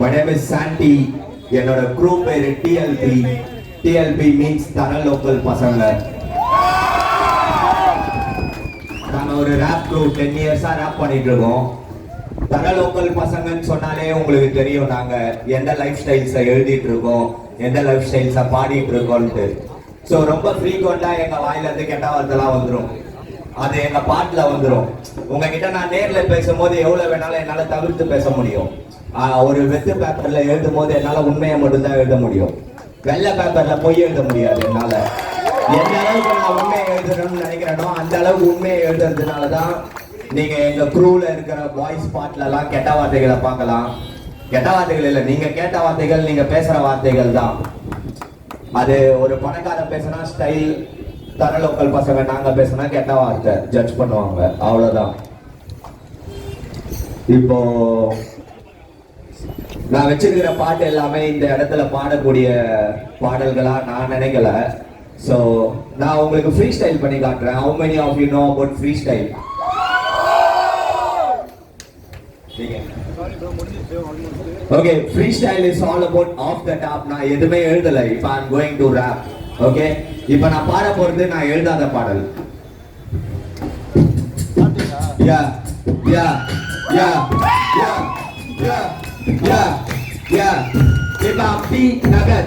My name is Santi. என்னோட group பேரு TLP. TLP means தர லோக்கல் பசங்க. நாங்க ஒரு ரேப் குரூப் 10 இயர்ஸா ரேப் பண்ணிட்டு இருக்கோம். தர லோக்கல் பசங்கன்னு சொன்னாலே உங்களுக்கு தெரியும் நாங்க எந்த லைஃப் ஸ்டைல்ஸை எழுதிட்டு இருக்கோம், எந்த லைஃப் ஸ்டைல்ஸை பாடிட்டு இருக்கோம்ட்டு. ஸோ ரொம்ப ஃப்ரீக்வெண்டா எங்க வாயிலிருந்து கெட்ட வார்த்தைலாம் வந்துடும். அது எங்க பாட்டுல வந்துடும். உங்ககிட்ட நான் நேர்ல பேசும்போது எவ்வளவு வேணாலும் என்னால தவிர்த்து பேச முடியும். ஒரு வெத்து பேப்பர்ல எழுதும் போது என்னால உண்மையை மட்டும்தான் எழுத முடியும். வெள்ளை பேப்பர்ல பொய் எழுத முடியாது என்னால. எந்த அளவுக்கு நான் உண்மையை எழுதணும்னு நினைக்கிறேனோ அந்த அளவுக்கு உண்மையை எழுதுறதுனாலதான் நீங்க எங்க குரூல இருக்கிற வாய்ஸ் பாட்டுல எல்லாம் கெட்ட வார்த்தைகளை பார்க்கலாம். கெட்ட வார்த்தைகள் இல்லை, நீங்க கேட்ட வார்த்தைகள், நீங்க பேசுற வார்த்தைகள் தான். அது ஒரு பணக்கார பேசுனா ஸ்டைல், தர லோக்கல் பசங்க நாங்க பேசுனா கெட்ட வார்த்தை ஜட்ஜ் பண்ணுவாங்க, அவ்வளவுதான். இப்போ நான் வச்சிருக்கிற பாட்டு எல்லாமே இந்த இடத்துல பாடக்கூடிய பாடல்களா நான் நினைக்கல. ஸோ நான் உங்களுக்கு ஃப்ரீ ஸ்டைல் பண்ணி காட்டுறேன். How many of you know about free style? Okay, freestyle is all about off the top. நான் எதுவுமே எழுதல. If I am going to rap, okay? இப்போ நான் பாட போறது நான் எழுதாத பாடல். Yeah, yeah, yeah, yeah, yeah, yeah, yeah. இப்போ அப்படி நகர்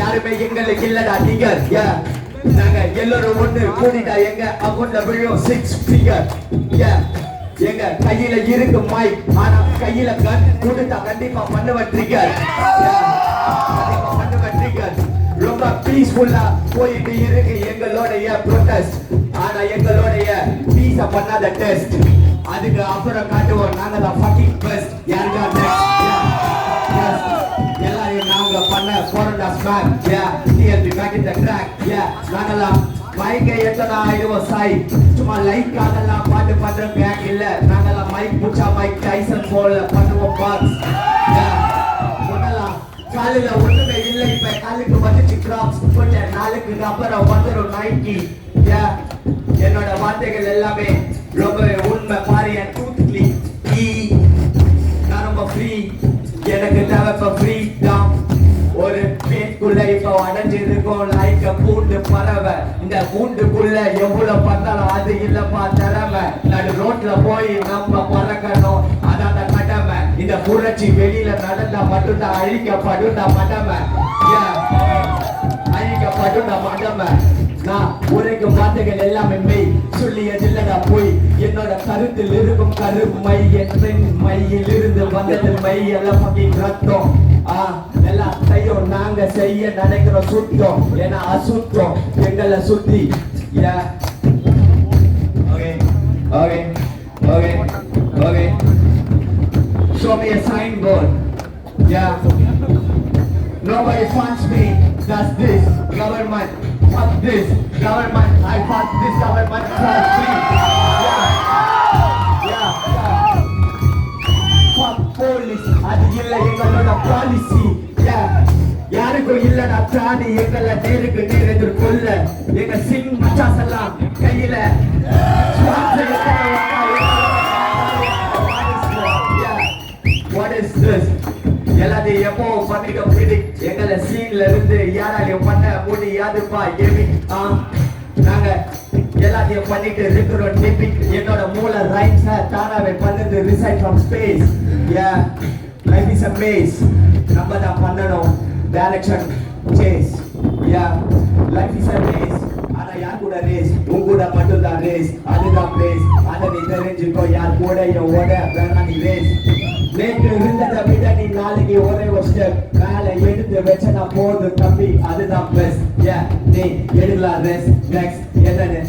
யாருமே எங்களுக்கு இல்லடா நிகர். Yeah, நாங்க எல்லாரும் ஒன்று கூடிட்டா எங்க அக்கௌண்ட்ல விழும் 6 figure. Yeah, எங்க கையில இருக்கு மைக், ஆனா கையில கன் கூடுதா கண்டிப்பா பண்ணுவேன் ட்ரிகர். கண்டிப்பா பண்ணுவேன் ட்ரிகர். ரொம்ப பீஸ்ஃபுல்லா போயிட்டு இருக்கு எங்களுடைய ப்ரொடெஸ்ட். ஆனா எங்களுடைய பீஸ பண்ணாத டெஸ்ட். அதுக்கு அப்புறம் காட்டுவோம் நாங்க தான் ஃபக்கிங் பெஸ்ட். யாருக்கா நெக்ஸ்ட்? எல்லாரையும் நாங்க பண்ண போறடா smack. TLP back in the track. நாங்கலாம் மைக்கை எத்தனை ஆயிடுவோம் சாய். சும்மா லைக் அதெல்லாம் பாட்டு பண்ற பேக் இல்ல. நாங்கெல்லாம் மைக் புடிச்சா மைக் டைசன் போல பண்ணுவோம் பாக்ஸ். காலில ஒண்ணுமே இல்லை, இப்ப காலுக்கு வந்துச்சு கிராப்ஸ். கொஞ்ச நாளுக்கு அப்புறம் வந்துடும் நைக்கி. என்னோட வார்த்தைகள் எல்லாமே ரொம்ப உண்மை பாரு. என் டூத் கிளீன். நான் ரொம்ப ஃப்ரீ, எனக்கு தேவை இப்ப ஃப்ரீடம். ஒரு பேட்குள்ள இப்ப அடைஞ்சிருக்கோம் லைக் பூண்டு பறவை. இந்த பூண்டுக்குள்ள எவ்வளவு பார்த்தாலும் அது இல்லப்பா திறமை. நடு ரோட்ல போய் நம்ம பறக்கணும், அதான் கடமை. இந்த புரட்சி வெளியில நடந்தா மட்டும்தான் அழிக்கப்படும் மடமை. அழிக்கப்படும் மடமை. நான் உரைக்கும் வார்த்தைகள் எல்லாமே மெய், சொல்லியதில்லடா போய். என்னோட கருத்தில் இருக்கும் கருமை, என் மையில் இருந்து வந்தது மை எல்லாம் ரத்தம். எல்லாத்தையும் நாங்க செய்ய நினைக்கிறோம் சுத்தம். ஏன்னா அசுத்தம் எங்களை சுத்தி. Okay, okay, okay, okay. Show me a signboard. Yeah. Nobody funds me. Does this government? Fuck this government. I fuck this government. Fuck me. Yeah. Fuck police. அது இல்ல எங்களோட பாலிசி. யாருக்கும் இல்லடா பிராணி எங்களை நேருக்கு நேர் எதிர்கொள்ள. எங்க சிங் மச்சாஸ் எல்லாம் கையில What is this? எல்லாத்தையும் எப்போ பண்ணிக்க பிடிக். எங்களை சீன்ல இருந்து யாராலையும் பண்ண முடியாதுப்பா. நாங்க எல்லாத்தையும் பண்ணிட்டு இருக்கிறோம் டிபிக். என்னோட மூளை ரைட்ஸ் தானாவே பண்ணுது reside from space. Life is a maze. நம்ம தான் பண்ணணும் direction chase. Life is a maze. ஆனா யார் கூட ரேஸ்? உன் கூட மட்டும் தான் ரேஸ். அதுதான் பிளேஸ். அதை நீ தெரிஞ்சுக்கோ. யார் கூட ஓட வேணா நீ ரேஸ். நேற்று இருந்ததை விட நீ நாளைக்கு ஒரே ஒரு ஸ்டெப் மேல எடுத்து வச்சனா போது தம்பி, அதுதான் பெஸ்ட். நீ எடுக்கலாம் ரெஸ்ட். நெக்ஸ்ட் என்னன்னு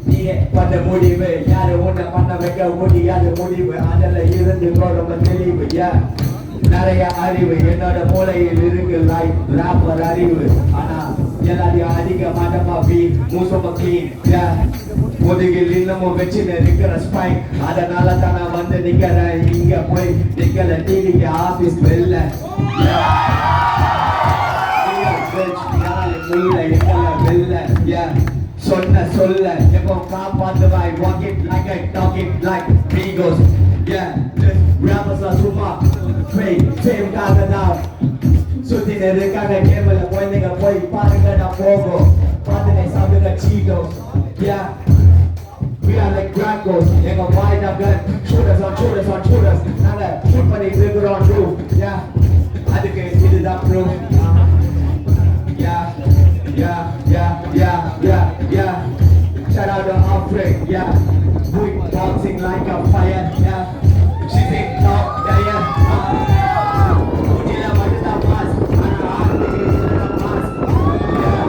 நீ பண்ண முடிவு. யாரு உன்னை பண்ண வைக்க முடியாது முடிவு. அதில் இருந்து ரொம்ப தெளிவு. நிறைய அறிவு என்னோட மூளையில் இருக்கு. லைஃப் ராப்பர் அறிவு. ஆனா எல்லாத்தையும் அதிக மாட்டமா பி மூசமா கிளீன். முதுகில் இன்னமும் வச்சு இருக்கிற ஸ்பைன். அதனால தான் நான் வந்து நிக்கிறேன் இங்க போய் நிக்கல டிவிக்கு ஆபீஸ் வெளில. சொன்ன சொல்ல எப்போ காப்பாத்துவாய். walk it like I talk it like Migos. Rappers are சும்மா ஃபேம்காக தான் சுத்திட்டு இருக்காங்க கேம்ல குழந்தைங்க போய் பாருங்க நான் போகும் பாத்துனே சாப்பிடுங்க Cheetos yeah we are like Dracos எங்க வாய் தான் gun shooters on shooters on shooters நாங்க shoot பண்ணி இருக்கிறோம் roof yeah அதுக்கு இதுதான் proof yeah yeah yeah yeah yeah yeah shout out to Alfred yeah we bouncing like a fire yeah she think top yeah yeah Mujila madda pass ana aarthi pass yeah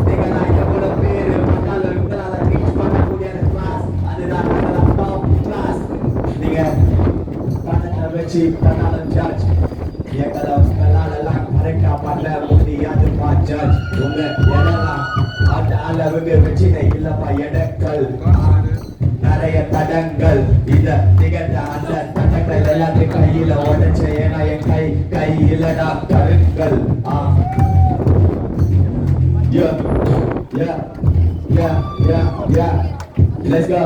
nega like a பேரு மத்தால உங்களால reach பண்ண முடியாத class அதுதான் top class நீங்க கண்ணை வச்சு கண்ணால judge எங்களால கரெக்டா பண்ண முடியாதுப்பா ஜட்ஜ் உங்க எடலாம் அந்த அளவுக்கு பிரச்சனை இல்லப்பா எடங்கள் நிறைய தடங்கள் இத நிகழ்ந்த அந்த தடங்கள் எல்லாத்தையும் கையில உடைச்ச ஏன்னா என் கையிலடா கருங்கள் yeah yeah yeah yeah yeah let's go